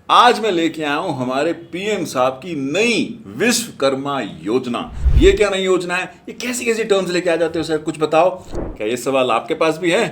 आज मैं लेके आया हूं हमारे पीएम साहब की नई विश्वकर्मा योजना। ये क्या नई योजना है? ये कैसी कैसी टर्म्स लेके आ जाते हो सर, कुछ बताओ। क्या ये सवाल आपके पास भी है?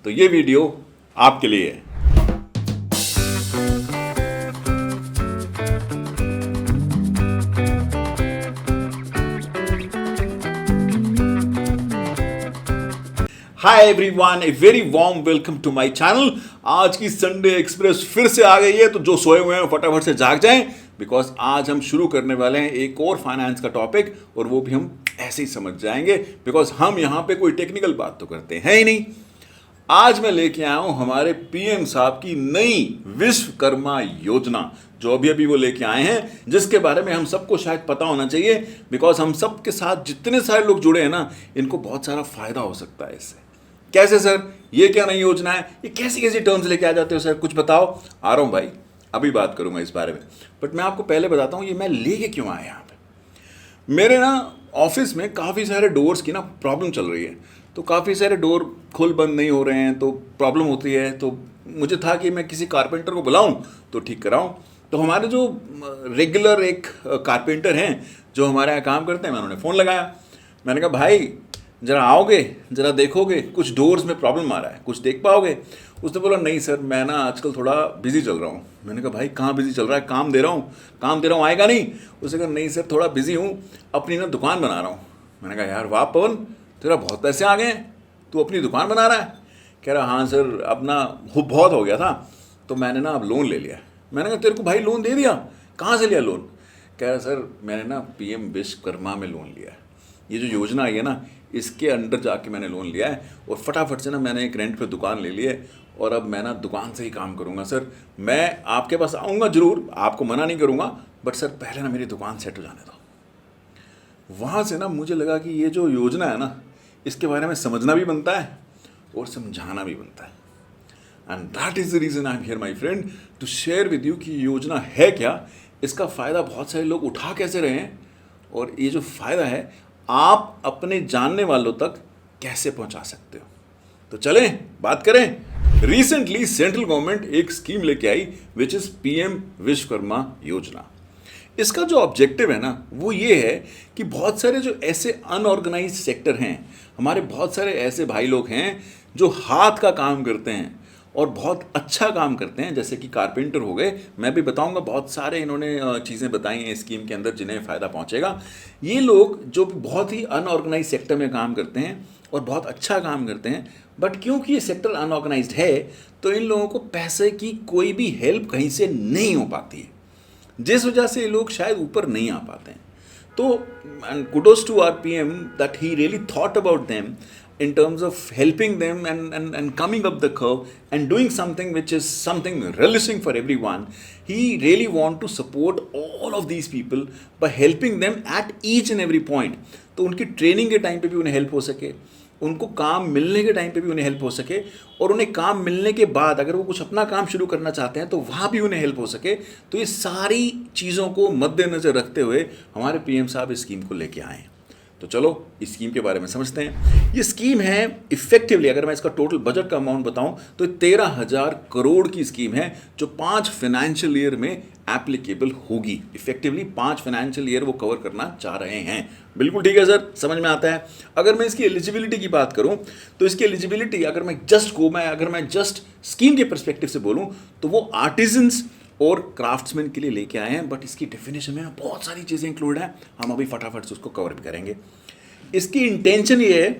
तो ये वीडियो आपके लिए है। Hi everyone, a very warm welcome to my channel. आज की संडे एक्सप्रेस फिर से आ गई है, तो जो सोए हुए हैं फटाफट से जाग जाएं, बिकॉज आज हम शुरू करने वाले हैं एक और फाइनेंस का टॉपिक, और वो भी हम ऐसे ही समझ जाएंगे, बिकॉज हम यहाँ पे कोई टेक्निकल बात तो करते हैं ही नहीं। आज मैं लेके आया हूँ हमारे पीएम साहब की नई विश्वकर्मा योजना, जो अभी अभी वो लेके आए हैं, जिसके बारे में हम सबको शायद पता होना चाहिए, बिकॉज हम सब के साथ जितने सारे लोग जुड़े हैं ना, इनको बहुत सारा फायदा हो सकता है इससे। कैसे सर? ये क्या नई योजना है? ये कैसी कैसी टर्म्स लेके आ जाते हो सर, कुछ बताओ। आ रहा हूँ भाई, अभी बात करूंगा इस बारे में, बट मैं आपको पहले बताता हूँ ये मैं लेके क्यों आया यहाँ पे। मेरे ना ऑफिस में काफ़ी सारे डोर्स की ना प्रॉब्लम चल रही है, तो काफ़ी सारे डोर खुल बंद नहीं हो रहे हैं, तो प्रॉब्लम होती है। तो मुझे था कि मैं किसी कारपेंटर को बुलाऊं तो ठीक कराऊं। तो हमारे जो रेगुलर एक कारपेंटर हैं जो हमारे यहाँ काम करते हैं, मैंने उन्हें फ़ोन लगाया। मैंने कहा भाई ज़रा आओगे, ज़रा देखोगे, कुछ डोर्स में प्रॉब्लम आ रहा है, कुछ देख पाओगे? उसने बोला नहीं सर, मैं ना आजकल थोड़ा बिजी चल रहा हूँ। मैंने कहा भाई कहाँ बिजी चल रहा है? काम दे रहा हूँ, आएगा नहीं? उसने कहा नहीं सर, थोड़ा बिजी हूँ, अपनी ना दुकान बना रहा हूँ। मैंने कहा यार वाह पवन, तेरा बहुत पैसे आ गए हैं, तू अपनी दुकान बना रहा है? कह रहा हाँ सर, अब ना बहुत हो गया था, तो मैंने ना अब लोन ले लिया। मैंने कहा तेरे को भाई लोन दे दिया? कहाँ से लिया लोन? कह रहा सर मैंने ना पीएम विश्वकर्मा में लोन लिया है, ये जो योजना आई है ना, इसके अंडर जाके मैंने लोन लिया है, और फटाफट से ना मैंने एक रेंट पे दुकान ले ली है, और अब मैं ना दुकान से ही काम करूँगा। सर मैं आपके पास आऊँगा ज़रूर, आपको मना नहीं करूँगा, बट सर पहले ना मेरी दुकान सेट हो जाने दो। वहाँ से ना मुझे लगा कि ये जो योजना है ना, इसके बारे में समझना भी बनता है और समझाना भी बनता है। And that is the reason I am here my friend, to share with you कि योजना है क्या, इसका फ़ायदा बहुत सारे लोग उठा कैसे रहे हैं, और ये जो फ़ायदा है आप अपने जानने वालों तक कैसे पहुंचा सकते हो। तो चलें बात करें। रिसेंटली सेंट्रल गवर्नमेंट एक स्कीम लेके आई विच इज़ पीएम विश्वकर्मा योजना। इसका जो ऑब्जेक्टिव है ना, वो ये है कि बहुत सारे जो ऐसे अनऑर्गेनाइज्ड सेक्टर हैं, हमारे बहुत सारे ऐसे भाई लोग हैं जो हाथ का काम करते हैं और बहुत अच्छा काम करते हैं, जैसे कि कारपेंटर हो गए। मैं भी बताऊंगा, बहुत सारे इन्होंने चीज़ें बताई हैं स्कीम के अंदर जिन्हें फ़ायदा पहुंचेगा। ये लोग जो बहुत ही अनऑर्गेनाइज सेक्टर में काम करते हैं और बहुत अच्छा काम करते हैं, बट क्योंकि ये सेक्टर अनऑर्गेनाइज्ड है, तो इन लोगों को पैसे की कोई भी हेल्प कहीं से नहीं हो पाती है, जिस वजह से ये लोग शायद ऊपर नहीं आ पाते हैं। तो kudos to our PM that he really thought about them in terms of helping them and coming up the curve and doing something which is something relishing for everyone. He really want to support all of these people by helping them at each and every point. तो उनकी training के time पे भी उन्हें help हो सके, उनको काम मिलने के टाइम पे भी उन्हें हेल्प हो सके, और उन्हें काम मिलने के बाद अगर वो कुछ अपना काम शुरू करना चाहते हैं तो वहाँ भी उन्हें हेल्प हो सके। तो ये सारी चीज़ों को मद्देनज़र रखते हुए हमारे पीएम साहब इस स्कीम को लेके आए हैं। तो चलो इस स्कीम के बारे में समझते हैं। ये स्कीम है इफेक्टिवली, अगर मैं इसका टोटल बजट का अमाउंट बताऊं तो 13,000 करोड़ की स्कीम है, जो 5 फाइनेंशियल ईयर में एप्लीकेबल होगी। इफेक्टिवली 5 फाइनेंशियल ईयर वो कवर करना चाह रहे हैं। बिल्कुल ठीक है सर, समझ में आता है। अगर मैं इसकी एलिजिबिलिटी की बात करूं तो इसकी एलिजिबिलिटी अगर मैं जस्ट स्कीम के परस्पेक्टिव से बोलूं तो वो आर्टिजन्स और क्राफ्ट्समैन के लिए लेके आए हैं, बट इसकी डेफिनेशन में बहुत सारी चीज़ें इंक्लूड हैं, हम अभी फटाफट से उसको कवर भी करेंगे। इसकी इंटेंशन ये है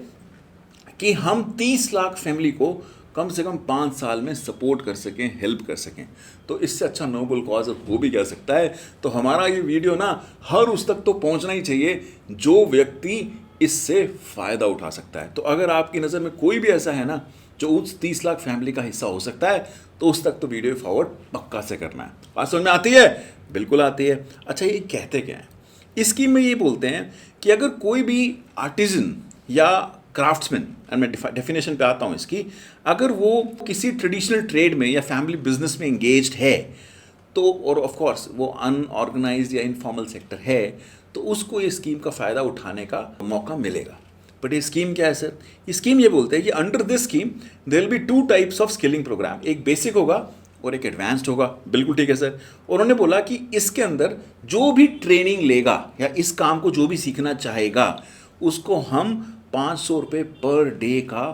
कि हम 30 लाख फैमिली को कम से कम 5 साल में सपोर्ट कर सकें, हेल्प कर सकें। तो इससे अच्छा नोबल कॉज हो भी क्या सकता है। तो हमारा ये वीडियो ना हर उस तक तो पहुंचना ही चाहिए जो व्यक्ति इससे फ़ायदा उठा सकता है। तो अगर आपकी नज़र में कोई भी ऐसा है ना जो उस 30 लाख फैमिली का हिस्सा हो सकता है, तो उस तक तो वीडियो फॉरवर्ड पक्का से करना है। बात समझ में आती है? बिल्कुल आती है। अच्छा, ये कहते क्या है? इस स्कीम में ये बोलते हैं कि अगर कोई भी आर्टिजन या क्राफ्ट्समैन, एंड मैं डेफिनेशन पे आता हूँ इसकी, अगर वो किसी ट्रेडिशनल ट्रेड में या फैमिली बिजनेस में एंगेज्ड है, तो और ऑफ कोर्स वो अनऑर्गेनाइज्ड या इनफॉर्मल सेक्टर है, तो उसको ये स्कीम का फ़ायदा उठाने का मौका मिलेगा। बट ये स्कीम क्या है सर? ये स्कीम ये बोलते हैं कि under this scheme there will be 2 types of skilling program. एक बेसिक होगा और एक एडवांस्ड होगा। बिल्कुल ठीक है सर। और उन्होंने बोला कि इसके अंदर जो भी ट्रेनिंग लेगा या इस काम को जो भी सीखना चाहेगा उसको हम 500 रुपये पर डे का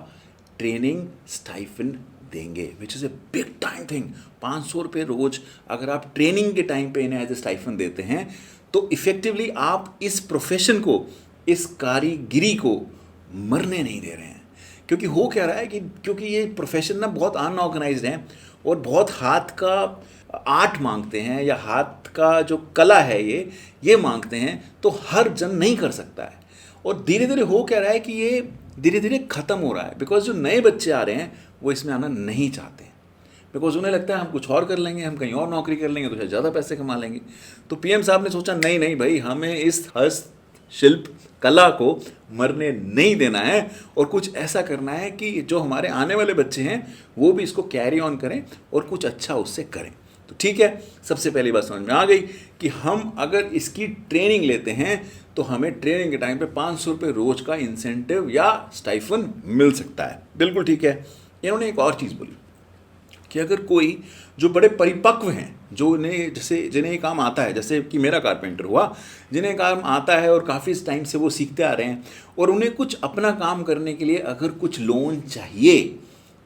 ट्रेनिंग स्टाइफन देंगे, which is a big time thing. 500 रुपये रोज अगर आप ट्रेनिंग के टाइम पे इन्हें एज ए स्टाइफन देते हैं तो इफेक्टिवली आप इस प्रोफेशन को, इस कारीगिरी को मरने नहीं दे रहे हैं। क्योंकि हो क्या रहा है कि क्योंकि ये प्रोफेशन ना बहुत अनऑर्गेनाइज्ड है और बहुत हाथ का आर्ट मांगते हैं या हाथ का जो कला है ये मांगते हैं, तो हर जन नहीं कर सकता है। और धीरे धीरे हो क्या रहा है कि ये धीरे धीरे ख़त्म हो रहा है, बिकॉज जो नए बच्चे आ रहे हैं वो इसमें आना नहीं चाहते हैं, बिकॉज उन्हें लगता है हम कुछ और कर लेंगे, हम कहीं और नौकरी कर लेंगे तो शायद ज़्यादा पैसे कमा लेंगे। तो पीएम साहब ने सोचा नहीं नहीं भाई, हमें इस हस्तशिल्प कला को मरने नहीं देना है और कुछ ऐसा करना है कि जो हमारे आने वाले बच्चे हैं वो भी इसको कैरी ऑन करें और कुछ अच्छा उससे करें। तो ठीक है, सबसे पहली बात समझ में आ गई कि हम अगर इसकी ट्रेनिंग लेते हैं तो हमें ट्रेनिंग के टाइम पे 500 रुपये रोज का इंसेंटिव या स्टाइफन मिल सकता है। बिल्कुल ठीक है। इन्होंने एक और चीज़ बोली कि अगर कोई जो बड़े परिपक्व हैं, जो जिन्हें ये काम आता है, जैसे कि मेरा कारपेंटर हुआ, जिन्हें काम आता है और काफ़ी टाइम से वो सीखते आ रहे हैं और उन्हें कुछ अपना काम करने के लिए अगर कुछ लोन चाहिए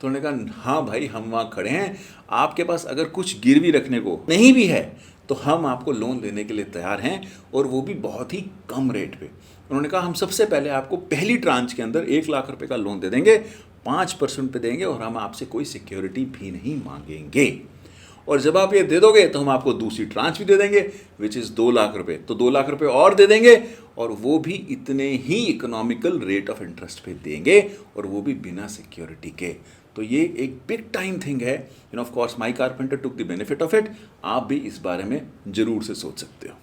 तो उन्होंने कहा हाँ भाई, हम वहाँ खड़े हैं, आपके पास अगर कुछ गिरवी रखने को नहीं भी है तो हम आपको लोन देने के लिए तैयार हैं, और वो भी बहुत ही कम रेट पे। उन्होंने कहा हम सबसे पहले आपको पहली ट्रांच के अंदर 1 लाख रुपए का लोन दे देंगे, 5% पे देंगे और हम आपसे कोई सिक्योरिटी भी नहीं मांगेंगे, और जब आप ये दे दोगे तो हम आपको दूसरी ट्रांच भी दे देंगे विच इज़ 2 लाख रुपए। तो 2 लाख रुपए और दे देंगे और वो भी इतने ही इकोनॉमिकल रेट ऑफ इंटरेस्ट पे देंगे और वो भी बिना सिक्योरिटी के। तो ये एक बिग टाइम थिंग है। Of course my carpenter took the benefit of it. आप भी इस बारे में ज़रूर से सोच सकते हो।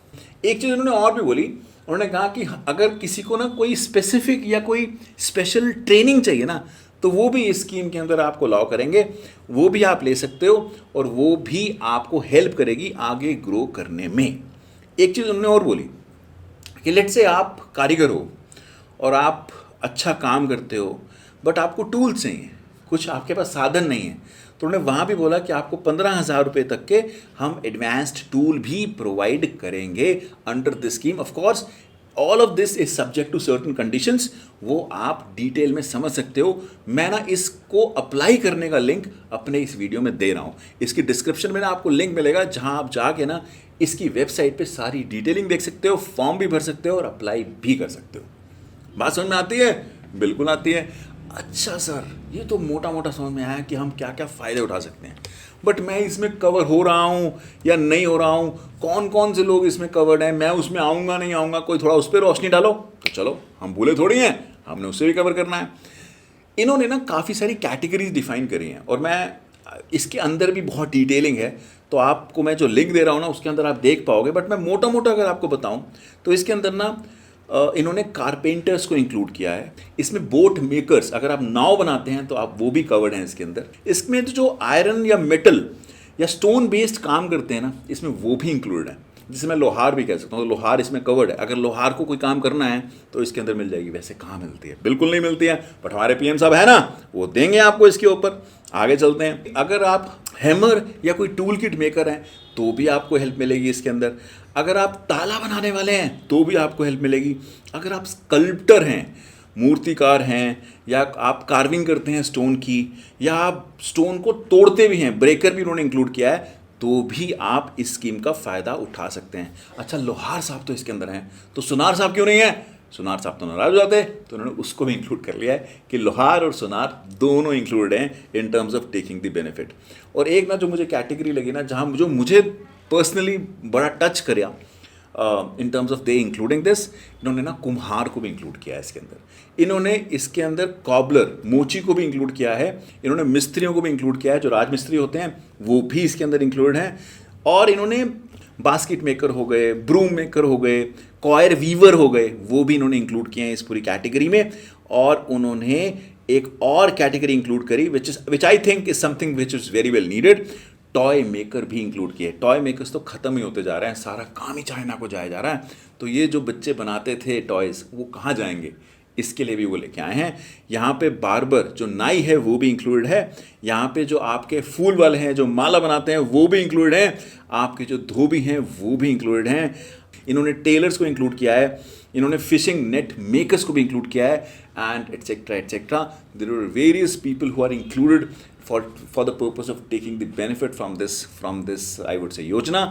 एक चीज़ उन्होंने और भी बोली, उन्होंने कहा कि अगर किसी को ना कोई स्पेसिफिक या कोई स्पेशल ट्रेनिंग चाहिए ना, तो वो भी इस स्कीम के अंदर आपको अलाउ करेंगे, वो भी आप ले सकते हो और वो भी आपको हेल्प करेगी आगे ग्रो करने में। एक चीज़ उन्होंने और बोली कि लेट से आप कारीगर हो और आप अच्छा काम करते हो बट आपको टूल्स चाहिए, कुछ आपके पास साधन नहीं है, तो उन्होंने वहाँ भी बोला कि आपको 15,000 रुपये तक के हम एडवांस्ड टूल भी प्रोवाइड करेंगे under this scheme. Of course all of this is subject to certain conditions, वो आप डिटेल में समझ सकते हो। मैं ना इसको अप्लाई करने का लिंक अपने इस वीडियो में दे रहा हूँ। इसकी डिस्क्रिप्शन में ना आपको लिंक मिलेगा जहाँ आप जाके ना इसकी वेबसाइट पे सारी डिटेलिंग देख सकते हो, फॉर्म भी भर सकते हो और अप्लाई भी कर सकते हो। बात समझ में आती है? बिल्कुल आती है। अच्छा सर, ये तो मोटा मोटा समझ में आया कि हम क्या क्या फ़ायदे उठा सकते हैं, बट मैं इसमें कवर हो रहा हूँ या नहीं हो रहा हूँ, कौन कौन से लोग इसमें कवर्ड हैं, मैं उसमें आऊँगा नहीं आऊँगा, कोई थोड़ा उस पर रोशनी डालो। तो चलो, हम भूले थोड़ी हैं, हमने उससे भी कवर करना है। इन्होंने ना काफ़ी सारी कैटेगरीज डिफाइन करी हैं और मैं इसके अंदर भी बहुत डिटेलिंग है, तो आपको मैं जो लिंक दे रहा हूँ ना उसके अंदर आप देख पाओगे, बट मैं मोटा मोटा अगर आपको बताऊँ तो इसके अंदर ना इन्होंने कारपेंटर्स को इंक्लूड किया है, इसमें बोट मेकर्स, अगर आप नाव बनाते हैं तो आप वो भी कवर्ड हैं इसके अंदर। इसमें तो जो आयरन या मेटल या स्टोन बेस्ड काम करते हैं ना, इसमें वो भी इंक्लूडेड है, जिसे मैं लोहार भी कह सकता हूँ। तो लोहार इसमें कवर्ड है। अगर लोहार को कोई काम करना है तो इसके अंदर मिल जाएगी। वैसे कहाँ मिलती है? बिल्कुल नहीं मिलती है, बट हमारे पीएम साहब है ना, वो देंगे आपको इसके ऊपर। आगे चलते हैं। अगर आप हैमर या कोई टूल किट मेकर हैं तो भी आपको हेल्प मिलेगी इसके अंदर। अगर आप ताला बनाने वाले हैं तो भी आपको हेल्प मिलेगी। अगर आप स्कल्प्टर हैं, मूर्तिकार हैं, या आप कार्विंग करते हैं स्टोन की, या आप स्टोन को तोड़ते भी हैं, ब्रेकर भी उन्होंने इंक्लूड किया है, तो भी आप इस स्कीम का फ़ायदा उठा सकते हैं। अच्छा, लोहार साहब तो इसके अंदर हैं, तो सुनार साहब क्यों नहीं है? सुनार साहब तो नाराज हो जाते हैं, तो उन्होंने उसको भी इंक्लूड कर लिया है कि लोहार और सुनार दोनों इंक्लूड हैं in terms of taking the benefit. और एक ना जो मुझे कैटेगरी लगी ना, जहाँ जो मुझे पर्सनली बड़ा टच करा in terms of they including this, इन्होंने ना कुम्हार को भी इंक्लूड किया है इसके अंदर। इन्होंने इसके अंदर कॉबलर, मोची को भी इंक्लूड किया है। इन्होंने मिस्त्रियों को भी इंक्लूड किया है, जो राजमिस्त्री होते हैं वो भी इसके अंदर इंक्लूड हैं। और इन्होंने बास्केट मेकर हो गए, ब्रूम मेकर हो गए, कॉयर वीवर हो गए, वो भी इन्होंने इंक्लूड किए हैं इस पूरी कैटेगरी में। और उन्होंने एक और कैटेगरी इंक्लूड करी which I think is something which is very well needed, toy maker भी इंक्लूड किए। टॉय मेकर्स तो ख़त्म ही होते जा रहे हैं, सारा काम ही चाइना को जाया जा रहा है। तो ये जो बच्चे बनाते थे टॉयज़, वो कहाँ जाएंगे? इसके लिए भी वो लेके आए हैं। यहाँ पे बार्बर जो नाई है वो भी इंक्लूडेड है, यहाँ पे जो आपके फूल वाले हैं जो माला बनाते हैं वो भी इंक्लूडेड हैं, आपके जो धोबी हैं वो भी इंक्लूडेड हैं, इन्होंने टेलर्स को इंक्लूड किया है, इन्होंने फिशिंग नेट मेकर्स को भी इंक्लूड किया है, and etcetera etcetera. There are various people who are included for the purpose of taking the benefit from this I would say योजना।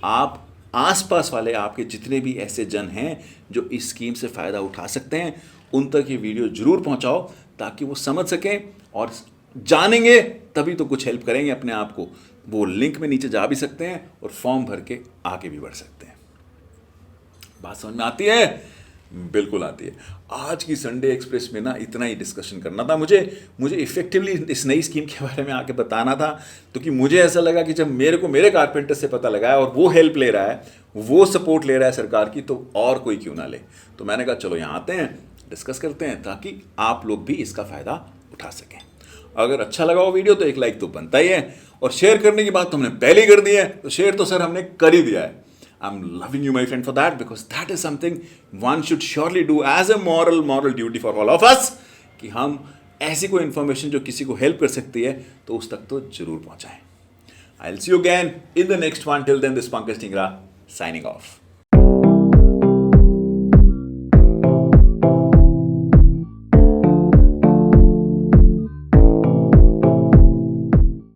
आप आसपास वाले आपके जितने भी ऐसे जन हैं जो इस स्कीम से फ़ायदा उठा सकते हैं उन तक ये वीडियो ज़रूर पहुंचाओ, ताकि वो समझ सकें और जानेंगे तभी तो कुछ हेल्प करेंगे अपने आप को। वो लिंक में नीचे जा भी सकते हैं और फॉर्म भर के आगे भी बढ़ सकते हैं। बात समझ में आती है? बिल्कुल आती है। आज की संडे एक्सप्रेस में ना इतना ही डिस्कशन करना था मुझे इफेक्टिवली इस नई स्कीम के बारे में आके बताना था, तो कि मुझे ऐसा लगा कि जब मेरे को मेरे कारपेंटर से पता लगा है और वो हेल्प ले रहा है, वो सपोर्ट ले रहा है सरकार की, तो और कोई क्यों ना ले। तो मैंने कहा चलो यहाँ आते हैं, डिस्कस करते हैं, ताकि आप लोग भी इसका फ़ायदा उठा सकें। अगर अच्छा लगा वो वीडियो तो एक लाइक तो बनता ही है, और शेयर करने की बात तो हमने पहले ही कर दी है, तो शेयर तो सर हमने कर ही दिया है। I'm loving you, my friend, for that, because that is something one should surely do as a moral duty for all of us, कि हम ऐसी कोई इन्फॉर्मेशन जो किसी को हेल्प कर सकती है तो उस तक तो जरूर पहुंचाएं। I'll see you again in the next one. Till then, this is Pankaj Tingra signing off.